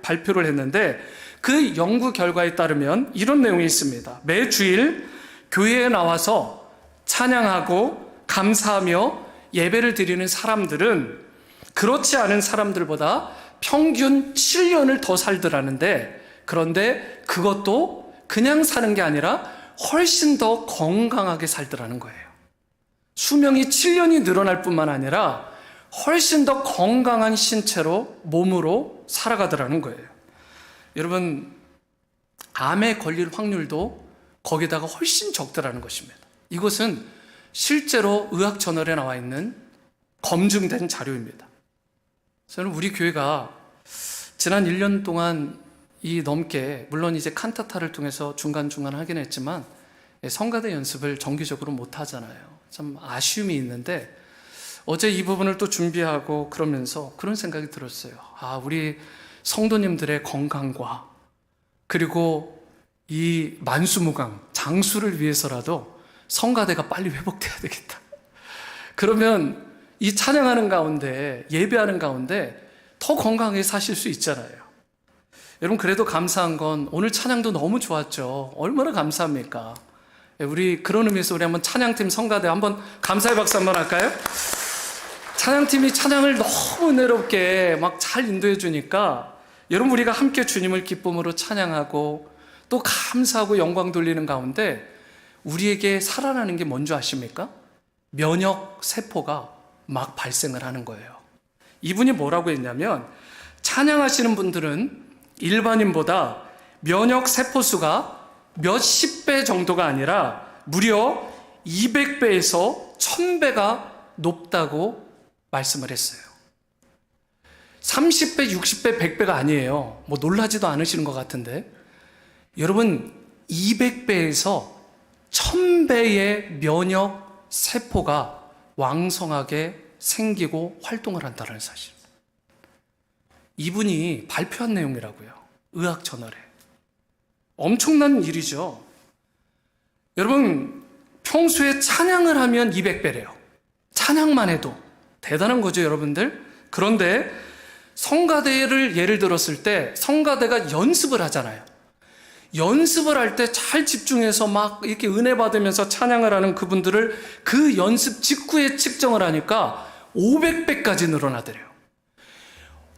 [SPEAKER 1] 발표를 했는데, 그 연구 결과에 따르면 이런 내용이 있습니다. 매주일 교회에 나와서 찬양하고 감사하며 예배를 드리는 사람들은 그렇지 않은 사람들보다 평균 7년을 더 살더라는데, 그런데 그것도 그냥 사는 게 아니라 훨씬 더 건강하게 살더라는 거예요. 수명이 7년이 늘어날 뿐만 아니라 훨씬 더 건강한 신체로, 몸으로 살아가더라는 거예요. 여러분, 암에 걸릴 확률도 거기다가 훨씬 적더라는 것입니다. 이것은 실제로 의학 저널에 나와 있는 검증된 자료입니다. 저는 우리 교회가 지난 1년 동안 이 넘게, 물론 이제 칸타타를 통해서 중간중간 하긴 했지만 성가대 연습을 정기적으로 못 하잖아요. 참 아쉬움이 있는데 어제 이 부분을 또 준비하고 그러면서 그런 생각이 들었어요. 우리 성도님들의 건강과 그리고 이 만수무강, 장수를 위해서라도 성가대가 빨리 회복돼야 되겠다. 그러면 이 찬양하는 가운데, 예배하는 가운데 더 건강하게 사실 수 있잖아요. 여러분, 그래도 감사한 건 오늘 찬양도 너무 좋았죠. 얼마나 감사합니까? 우리 그런 의미에서 우리 한번 찬양팀 성가대 한번 감사의 박수 한번 할까요? 찬양팀이 찬양을 너무 은혜롭게 막 잘 인도해 주니까 여러분, 우리가 함께 주님을 기쁨으로 찬양하고 또 감사하고 영광 돌리는 가운데 우리에게 살아나는 게 뭔지 아십니까? 면역 세포가 막 발생을 하는 거예요. 이분이 뭐라고 했냐면, 찬양하시는 분들은 일반인보다 면역 세포 수가 몇십 배 정도가 아니라 무려 200배에서 1000배가 높다고 말씀을 했어요. 30배, 60배, 100배가 아니에요. 뭐 놀라지도 않으시는 것 같은데, 여러분, 200배에서 1000배의 면역 세포가 왕성하게 생기고 활동을 한다는 사실. 이분이 발표한 내용이라고요. 의학 저널에. 엄청난 일이죠. 여러분, 평소에 찬양을 하면 200배래요. 찬양만 해도 대단한 거죠, 여러분들. 그런데 성가대를 예를 들었을 때 성가대가 연습을 하잖아요. 연습을 할 때 잘 집중해서 막 이렇게 은혜 받으면서 찬양을 하는 그분들을 그 연습 직후에 측정을 하니까 500배까지 늘어나더래요.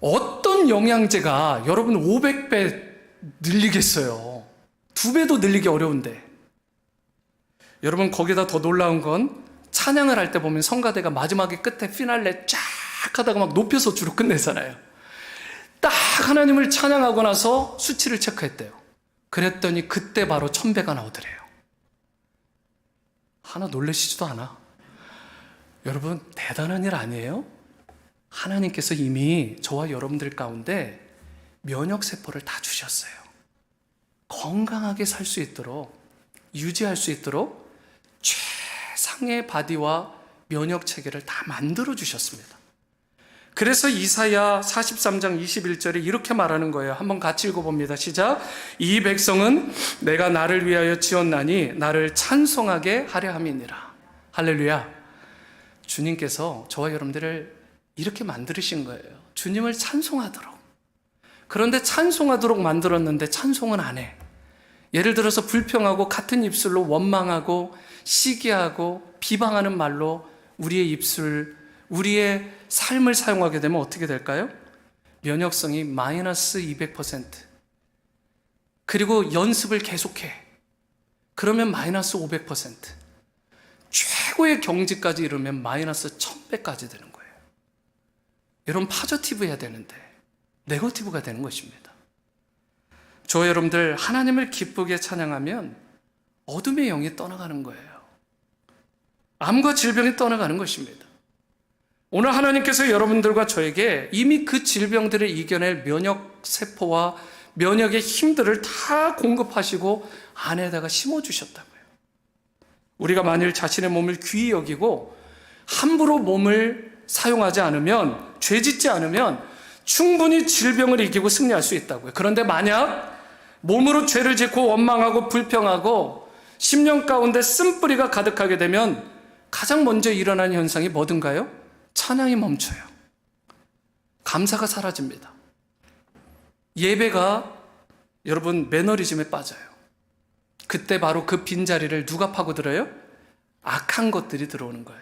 [SPEAKER 1] 어떤 영양제가 여러분 500배 늘리겠어요? 2배도 늘리기 어려운데. 여러분, 거기다 더 놀라운 건 찬양을 할 때 보면 성가대가 마지막에 끝에 피날레 쫙 하다가 막 높여서 주로 끝내잖아요. 딱 하나님을 찬양하고 나서 수치를 체크했대요. 그랬더니 그때 바로 1000배가 나오더래요. 하나 놀라시지도 않아. 여러분, 대단한 일 아니에요? 하나님께서 이미 저와 여러분들 가운데 면역세포를 다 주셨어요. 건강하게 살 수 있도록, 유지할 수 있도록 최상의 바디와 면역체계를 다 만들어 주셨습니다. 그래서 이사야 43장 21절에 이렇게 말하는 거예요. 한번 같이 읽어봅니다. 시작. 이 백성은 내가 나를 위하여 지었나니 나를 찬송하게 하려 함이니라. 할렐루야. 주님께서 저와 여러분들을 이렇게 만드신 거예요. 주님을 찬송하도록. 그런데 찬송하도록 만들었는데 찬송은 안 해. 예를 들어서 불평하고 같은 입술로 원망하고 시기하고 비방하는 말로 우리의 입술, 우리의 삶을 사용하게 되면 어떻게 될까요? 면역성이 마이너스 200%. 그리고 연습을 계속해. 그러면 마이너스 500%. 최고의 경지까지 이르면 마이너스 1000배까지 되는 거예요. 여러분, 파저티브 해야 되는데 네거티브가 되는 것입니다. 저 여러분들, 하나님을 기쁘게 찬양하면 어둠의 영이 떠나가는 거예요. 암과 질병이 떠나가는 것입니다. 오늘 하나님께서 여러분들과 저에게 이미 그 질병들을 이겨낼 면역세포와 면역의 힘들을 다 공급하시고 안에다가 심어주셨다고요. 우리가 만일 자신의 몸을 귀히 여기고 함부로 몸을 사용하지 않으면, 죄짓지 않으면 충분히 질병을 이기고 승리할 수 있다고요. 그런데 만약 몸으로 죄를 짓고 원망하고 불평하고 심령 가운데 쓴뿌리가 가득하게 되면 가장 먼저 일어나는 현상이 뭐든가요? 찬양이 멈춰요. 감사가 사라집니다. 예배가 여러분 매너리즘에 빠져요. 그때 바로 그 빈자리를 누가 파고들어요? 악한 것들이 들어오는 거예요.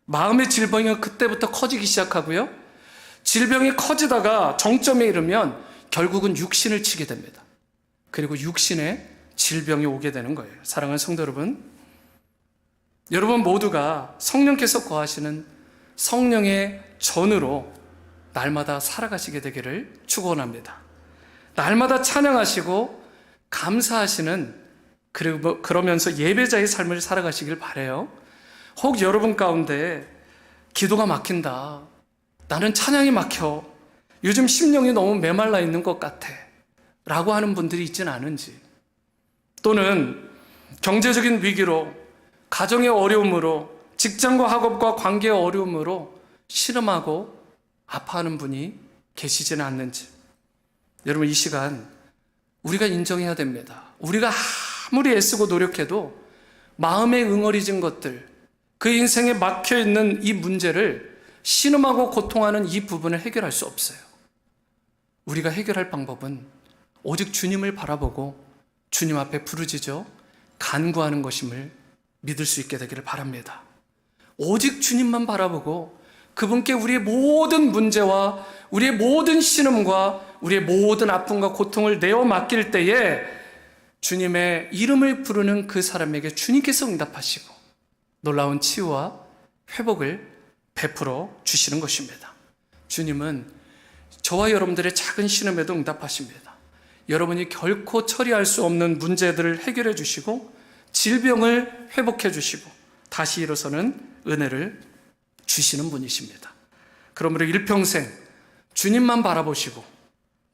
[SPEAKER 1] 마음의 질병이 그때부터 커지기 시작하고요. 질병이 커지다가 정점에 이르면 결국은 육신을 치게 됩니다. 그리고 육신에 질병이 오게 되는 거예요. 사랑하는 성도 여러분, 여러분 모두가 성령께서 거하시는 성령의 전으로 날마다 살아가시게 되기를 축원합니다. 날마다 찬양하시고 감사하시는, 그리고 그러면서 예배자의 삶을 살아가시길 바라요. 혹 여러분 가운데 기도가 막힌다, 나는 찬양이 막혀, 요즘 심령이 너무 메말라 있는 것 같아 라고 하는 분들이 있지는 않은지, 또는 경제적인 위기로, 가정의 어려움으로, 직장과 학업과 관계의 어려움으로 신음하고 아파하는 분이 계시지는 않는지, 여러분 이 시간 우리가 인정해야 됩니다. 우리가 아무리 애쓰고 노력해도 마음에 응어리진 것들, 그 인생에 막혀있는 이 문제를, 신음하고 고통하는 이 부분을 해결할 수 없어요. 우리가 해결할 방법은 오직 주님을 바라보고 주님 앞에 부르짖어 간구하는 것임을 믿을 수 있게 되기를 바랍니다. 오직 주님만 바라보고 그분께 우리의 모든 문제와 우리의 모든 신음과 우리의 모든 아픔과 고통을 내어 맡길 때에 주님의 이름을 부르는 그 사람에게 주님께서 응답하시고 놀라운 치유와 회복을 베풀어 주시는 것입니다. 주님은 저와 여러분들의 작은 신음에도 응답하십니다. 여러분이 결코 처리할 수 없는 문제들을 해결해 주시고 질병을 회복해 주시고 다시 일어서는 은혜를 주시는 분이십니다. 그러므로 일평생 주님만 바라보시고,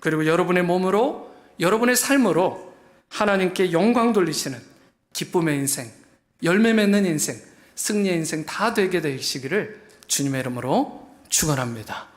[SPEAKER 1] 그리고 여러분의 몸으로, 여러분의 삶으로 하나님께 영광 돌리시는 기쁨의 인생, 열매 맺는 인생, 승리의 인생 다 되게 되시기를 주님의 이름으로 축원합니다.